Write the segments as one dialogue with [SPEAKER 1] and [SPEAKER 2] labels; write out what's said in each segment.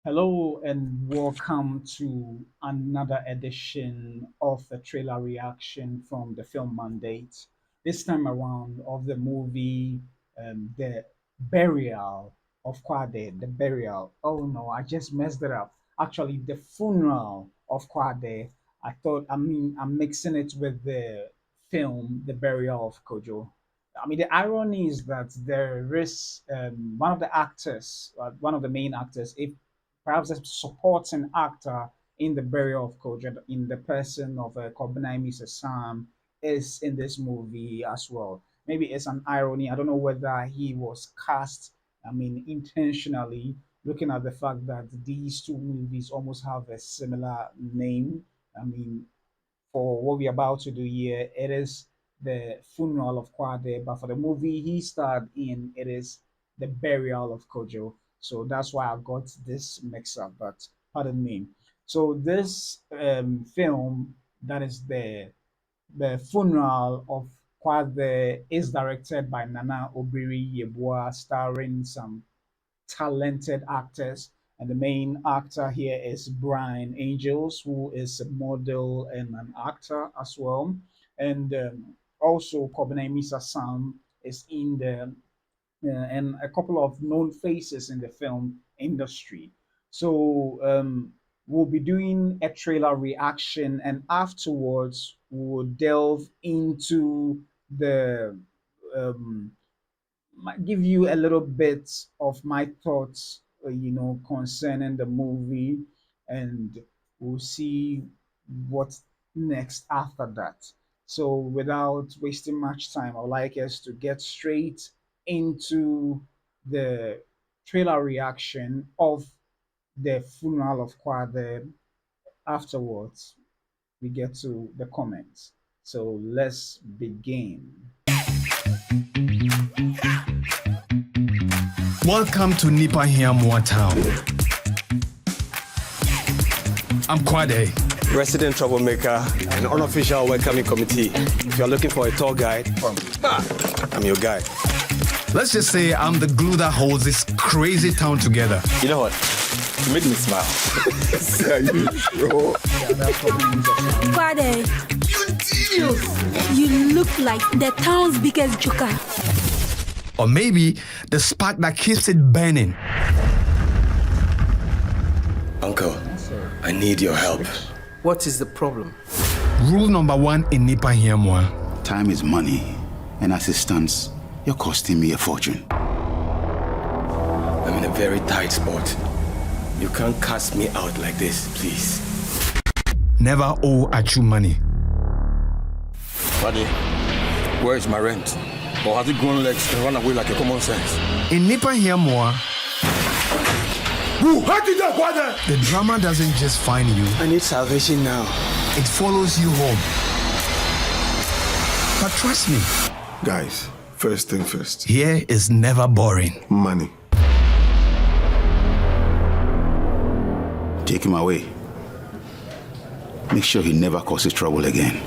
[SPEAKER 1] Hello and welcome to another edition of the trailer reaction from the film Mandate. This time around of the movie, The Burial of Kwade. The Burial. Oh no, I just messed it up. Actually, The Funeral of Kwade. I'm mixing it with the film The Burial of Kojo. I mean, the irony is that there is one of the actors, one of the main actors, if perhaps a supporting actor in the burial of Kojo, in the person of Kobnai Mr. Sam, is in this movie as well. Maybe it's an irony. I don't know whether he was cast, intentionally, looking at the fact that these two movies almost have a similar name. I mean, for what we're about to do here, it is the funeral of Kwade, but for the movie he starred in, it is the burial of Kojo. So that's why I got this mix up, but pardon me. So this film, that is the funeral of Kwade, is directed by Nana Obiri-Yeboah, starring some talented actors. And the main actor here is Brian Angels, who is a model and an actor as well. And also, Kobene Misa Sam is in the and a couple of known faces in the film industry. So we'll be doing a trailer reaction, and afterwards we'll delve into the um, might give you a little bit of my thoughts, concerning the movie, and we'll see what next after that. So, without wasting much time, I'd like us to get straight into the trailer reaction of the funeral of Kwade. Afterwards, we get to the comments. So, let's begin.
[SPEAKER 2] Welcome to Nipa Hiamua Town. I'm Kwade.
[SPEAKER 3] Resident troublemaker and unofficial welcoming committee. If you're looking for a tour guide, I'm your guy.
[SPEAKER 2] Let's just say I'm the glue that holds this crazy town together.
[SPEAKER 3] You know what? You made me smile. Are you sure?
[SPEAKER 4] Kwade, you look like the town's biggest joker.
[SPEAKER 2] Or maybe the spark that keeps it burning.
[SPEAKER 3] Uncle, I need your help.
[SPEAKER 5] What is the problem?
[SPEAKER 2] Rule number one in Nipa Hiamua.
[SPEAKER 6] Time is money, and as it stands, you're costing me a fortune.
[SPEAKER 3] I'm in a very tight spot. You can't cast me out like this, please.
[SPEAKER 2] Never owe Achu money.
[SPEAKER 3] Buddy, where is my rent? Or has it grown legs and run away like a common sense?
[SPEAKER 2] In Nipa Hiamua, the drama doesn't just find you,
[SPEAKER 3] I need salvation now.
[SPEAKER 2] it follows you home. But trust me,
[SPEAKER 7] Guys, first thing first.
[SPEAKER 2] here is never boring.
[SPEAKER 7] Money.
[SPEAKER 6] Take him away. Make sure he never causes trouble again.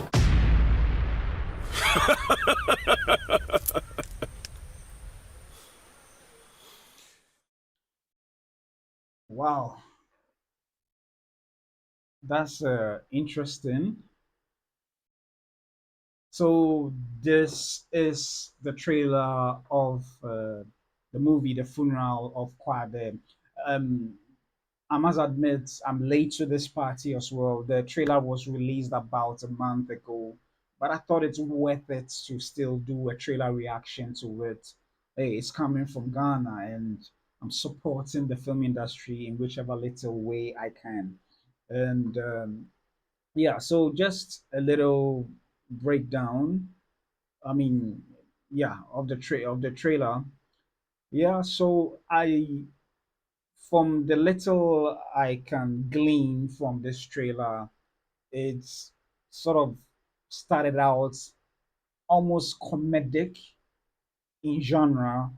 [SPEAKER 1] Wow, that's interesting. So this is the trailer of the movie, The Funeral of Kwade. Um, I must admit, I'm late to this party as well. The trailer was released about a month ago, but I thought it's worth it to still do a trailer reaction to it. Hey, it's coming from Ghana, and I'm supporting the film industry in whichever little way I can. And yeah, so just a little breakdown. I mean, yeah, of the trailer. Yeah, so I from the little I can glean from this trailer, it's sort of started out almost comedic in genre,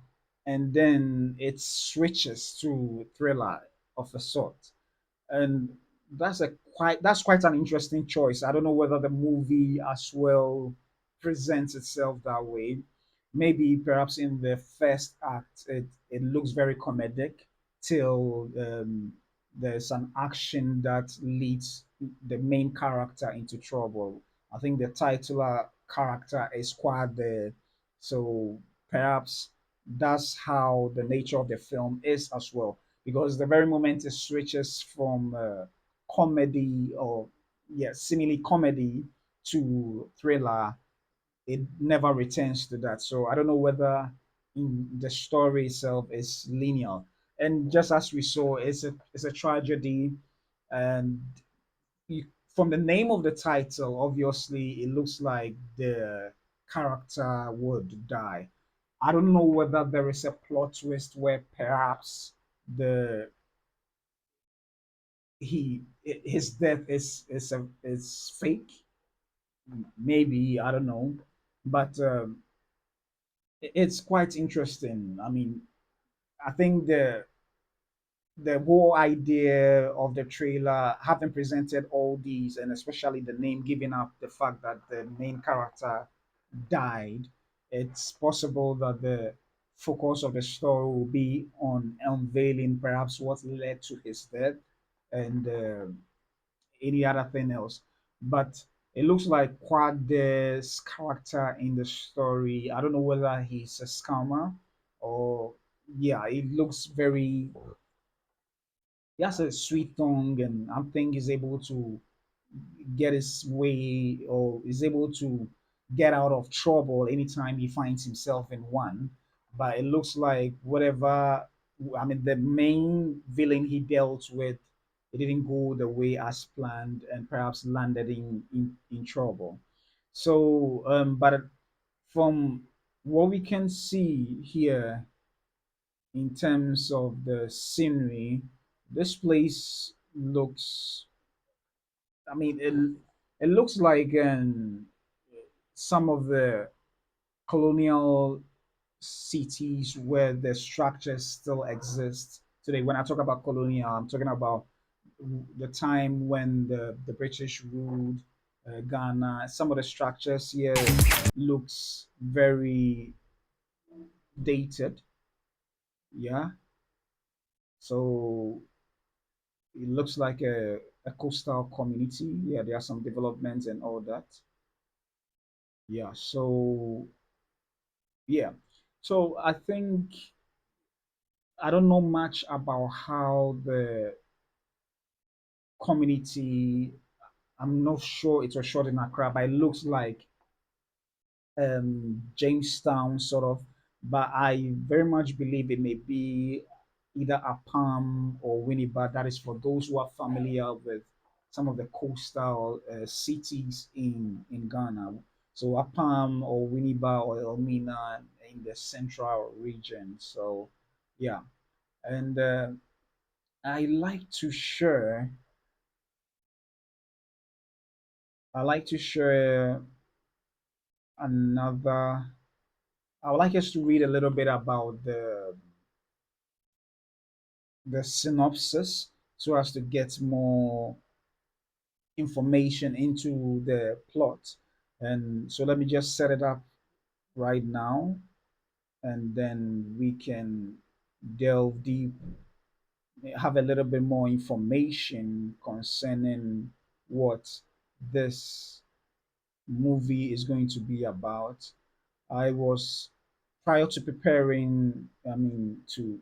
[SPEAKER 1] and then it switches to thriller of a sort. And that's quite an interesting choice. I don't know whether the movie as well presents itself that way. Maybe perhaps in the first act it looks very comedic till there's an action that leads the main character into trouble. I think the titular character is Kwadae, so perhaps that's how the nature of the film is as well. Because the very moment it switches from comedy or yeah, seemingly comedy to thriller, it never returns to that. So I don't know whether in the story itself is linear. And just as we saw, it's a tragedy, and you, from the name of the title, obviously it looks like the character would die. I don't know whether there is a plot twist where perhaps the his death is fake. Maybe I don't know, but it's quite interesting. I mean, I think the whole idea of the trailer, having presented all these, and especially the name, giving up the fact that the main character died, it's possible that the focus of the story will be on unveiling perhaps what led to his death and any other thing else. But it looks like Quad's character in the story, I don't know whether he's a scammer or, yeah, it looks very, he has a sweet tongue, and I think he's able to get his way or is able to get out of trouble anytime he finds himself in one. But it looks like whatever, I mean, the main villain he dealt with, it didn't go the way as planned and perhaps landed in trouble. So, but from what we can see here in terms of the scenery, this place looks, I mean, it looks like some of the colonial cities where the structures still exist today. When I talk about colonial, I'm talking about the time when the British ruled Ghana. Some of the structures here looks very dated. Yeah, so it looks like a coastal community. Yeah, there are some developments and all that. Yeah, so yeah. So I think I don't know much about how the community. I'm not sure it was shot in Accra, but it looks like Jamestown sort of. But I very much believe it may be either Apam or Winneba. That is for those who are familiar with some of the coastal cities in Ghana. So Apam or Winneba or Elmina in the central region. So yeah, and I like to share. I like to share another. I would like us to read a little bit about the synopsis so as to get more information into the plot. And so let me just set it up right now, and then we can delve deep, have a little bit more information concerning what this movie is going to be about. I was prior to preparing, I mean, to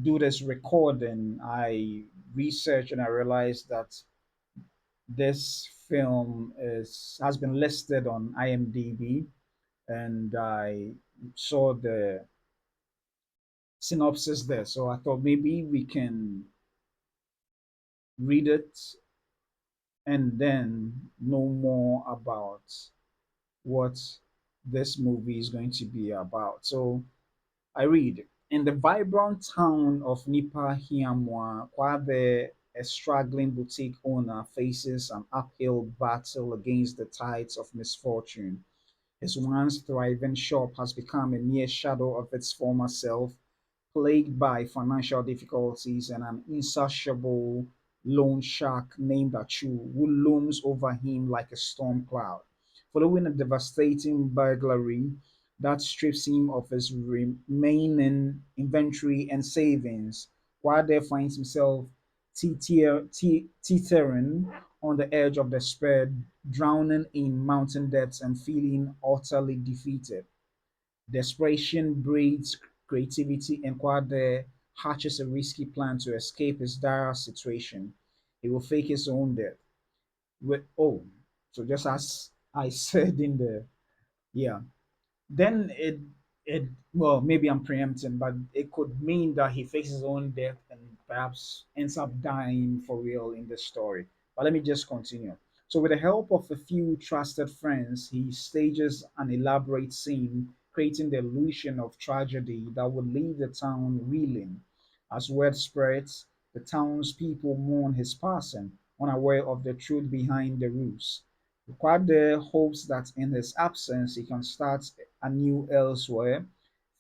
[SPEAKER 1] do this recording, I researched and I realized that this film is has been listed on IMDb, and I saw the synopsis there. So I thought maybe we can read it and then know more about what this movie is going to be about. So I read, in the vibrant town of Nipa Hiamwa, Kwade, a struggling boutique owner, faces an uphill battle against the tides of misfortune. His once thriving shop has become a mere shadow of its former self, plagued by financial difficulties and an insatiable loan shark named Achu, who looms over him like a storm cloud. Following a devastating burglary that strips him of his remaining inventory and savings, Kwadae finds himself teetering on the edge of despair, drowning in mountain depths and feeling utterly defeated. Desperation breeds creativity, and Kwadae hatches a risky plan to escape his dire situation. He will fake his own death. Oh, so just as I said in the, yeah, then it well, maybe I'm preempting, but it could mean that he fakes his own death and perhaps ends up dying for real in the story. But let me just continue. So with the help of a few trusted friends, he stages an elaborate scene, creating the illusion of tragedy that would leave the town reeling. As word spreads, the townspeople mourn his passing, unaware of the truth behind the ruse. Kwade hopes that in his absence he can start anew elsewhere,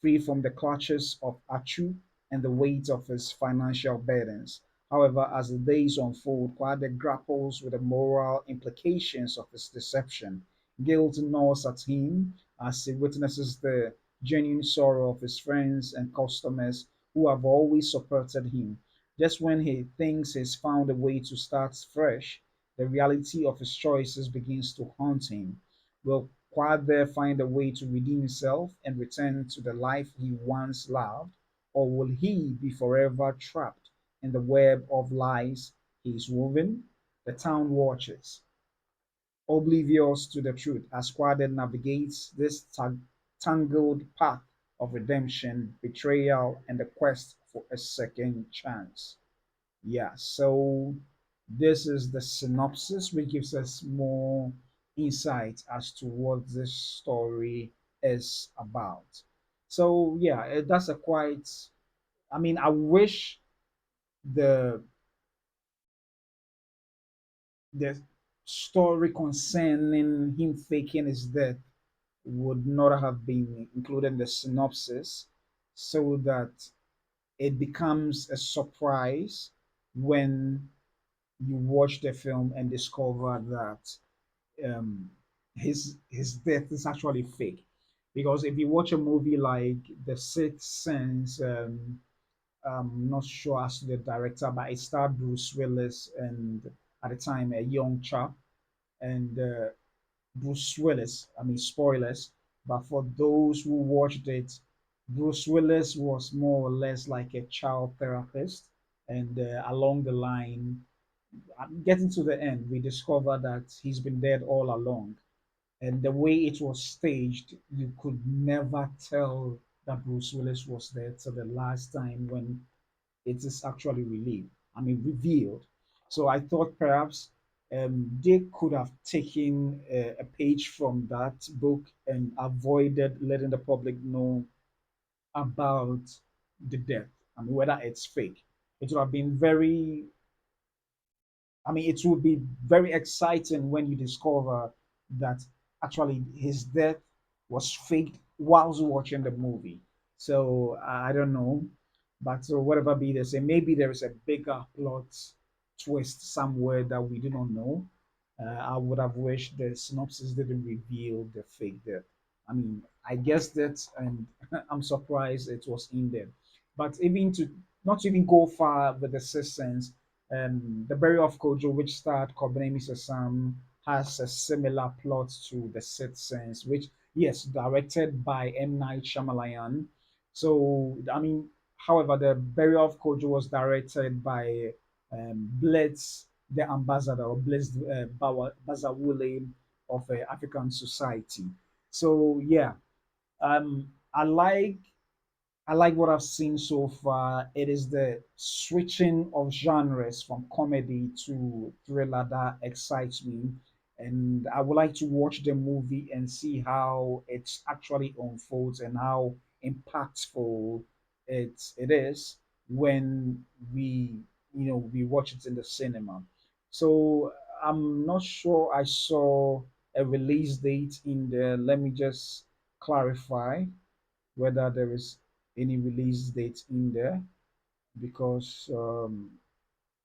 [SPEAKER 1] free from the clutches of Achu and the weight of his financial burdens. However, as the days unfold, Kwade grapples with the moral implications of his deception. Guilt gnaws at him as he witnesses the genuine sorrow of his friends and customers who have always supported him. Just when he thinks he's found a way to start fresh, the reality of his choices begins to haunt him. Will Quade find a way to redeem himself and return to the life he once loved, or will he be forever trapped in the web of lies he's woven? The town watches, oblivious to the truth, as Quade navigates this tangled path of redemption, betrayal, and the quest for a second chance. Yeah, so this is the synopsis, which gives us more insight as to what this story is about. So yeah, that's a quite. I mean, I wish the the story concerning him faking his death would not have been included in the synopsis, so that it becomes a surprise when you watch the film and discover that um, his death is actually fake. Because if you watch a movie like The Sixth Sense, I'm not sure as to the director, but it starred Bruce Willis and at the time a young chap, and Bruce Willis. I mean, spoilers, but for those who watched it, Bruce Willis was more or less like a child therapist, and along the line, getting to the end, we discover that he's been dead all along. And the way it was staged, you could never tell that Bruce Willis was there till the last time when it is actually revealed. So I thought perhaps they could have taken a page from that book and avoided letting the public know about the death. I mean, whether it's fake. It would have been very it would be very exciting when you discover that actually his death was faked whilst watching the movie. So I don't know, but so whatever be the same, maybe there is a bigger plot twist somewhere that we do not know. I would have wished the synopsis didn't reveal the fake death. I guessed it, and I'm surprised it was in there. But even to not to even go far with the systems, the Burial of Kojo, which starred Kobene Sasam, has a similar plot to The Sixth Sense, which, yes, directed by M. Night Shyamalan. So, however, the Burial of Kojo was directed by Blitz, the ambassador, or Blitz Bazawule of African Society. So, yeah, I like what I've seen so far. It is the switching of genres from comedy to thriller that excites me. And I would like to watch the movie and see how it actually unfolds and how impactful it is when we watch it in the cinema. So I'm not sure I saw a release date in there. Let me just clarify whether there is any release date in there because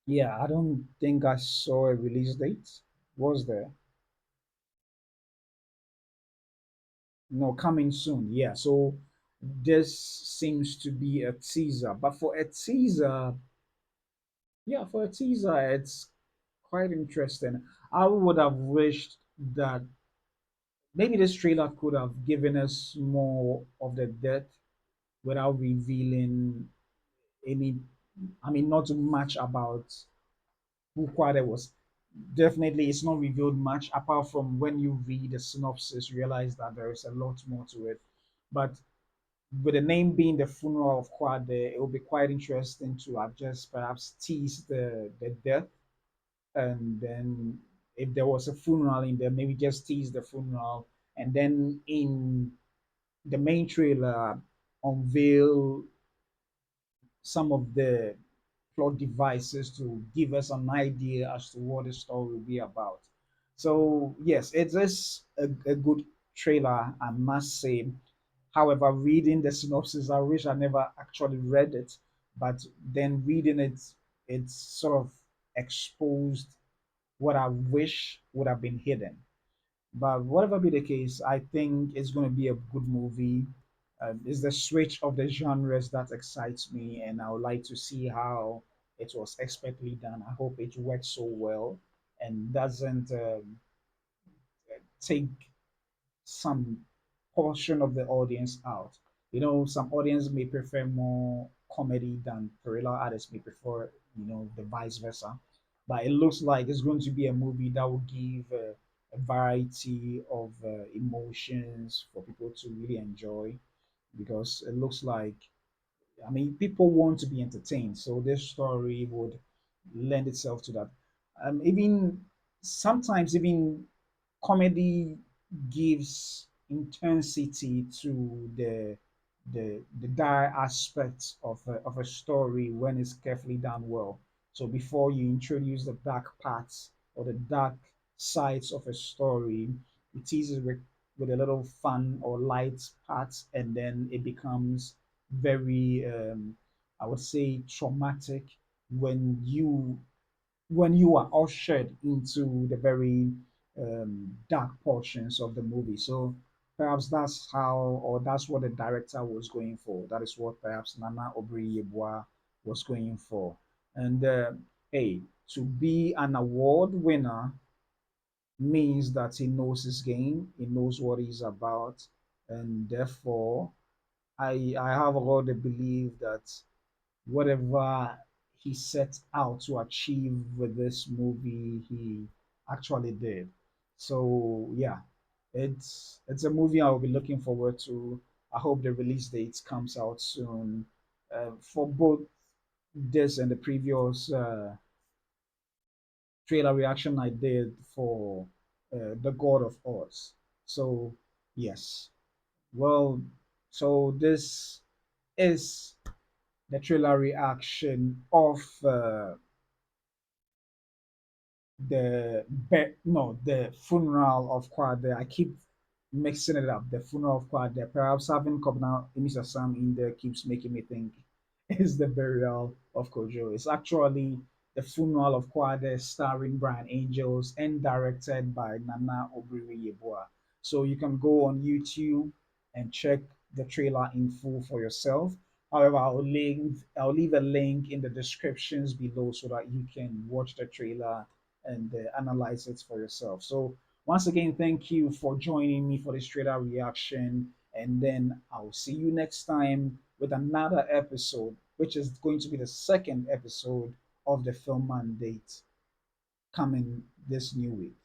[SPEAKER 1] yeah, I don't think I saw a release date. Was there? No, coming soon. Yeah, so this seems to be a teaser. But for a teaser, yeah, for a teaser, it's quite interesting. I would have wished that maybe this trailer could have given us more of the depth without revealing any, I mean, not much about who Kwade was. Definitely, it's not revealed much apart from when you read the synopsis, you realize that there is a lot more to it. But with the name being the funeral of Kwade, it will be quite interesting to have just perhaps tease the death, and then if there was a funeral in there, maybe just tease the funeral, and then in the main trailer unveil some of the plot devices to give us an idea as to what the story will be about. So yes, it is a good trailer, I must say. However, reading the synopsis, I wish I never actually read it, but then reading it, it's sort of exposed what I wish would have been hidden. But whatever be the case, I think it's going to be a good movie. It's the switch of the genres that excites me, and I would like to see how it was expertly done. I hope it works so well and doesn't take some portion of the audience out. You know, some audience may prefer more comedy than thriller, others may prefer, the vice versa. But it looks like it's going to be a movie that will give a variety of emotions for people to really enjoy because it looks like, I mean, people want to be entertained, so this story would lend itself to that. Even sometimes, even comedy gives intensity to the dire aspects of a story when it's carefully done well. So before you introduce the dark parts or the dark sides of a story, it teases with a little fun or light parts, and then it becomes very, I would say, traumatic when you are ushered into the very dark portions of the movie. So perhaps that's how, or that's what the director was going for. That is what perhaps Nana Obiri-Yeboah was going for. And hey, to be an award winner means that he knows his game, he knows what he's about, and therefore, I have all the belief that whatever he set out to achieve with this movie, he actually did. So yeah, it's a movie I'll be looking forward to. I hope the release date comes out soon for both this and the previous trailer reaction I did for the God of Oz. So yes, well, so this is the trailer reaction of the Funeral of Kwadae. I keep mixing it up. The Funeral of Kwadae. Perhaps having Kobna Emisa Sam in there keeps making me think it's the burial of Kojo. It's actually the Funeral of Kwadae, starring Brian Angels and directed by Nana Obiri-Yeboah. So you can go on YouTube and check the trailer in full for yourself. However, I'll leave a link in the descriptions below so that you can watch the trailer and analyze it for yourself. So once again, thank you for joining me for this trailer reaction, and then I'll see you next time with another episode, which is going to be the second episode of the Film Mandate coming this new week.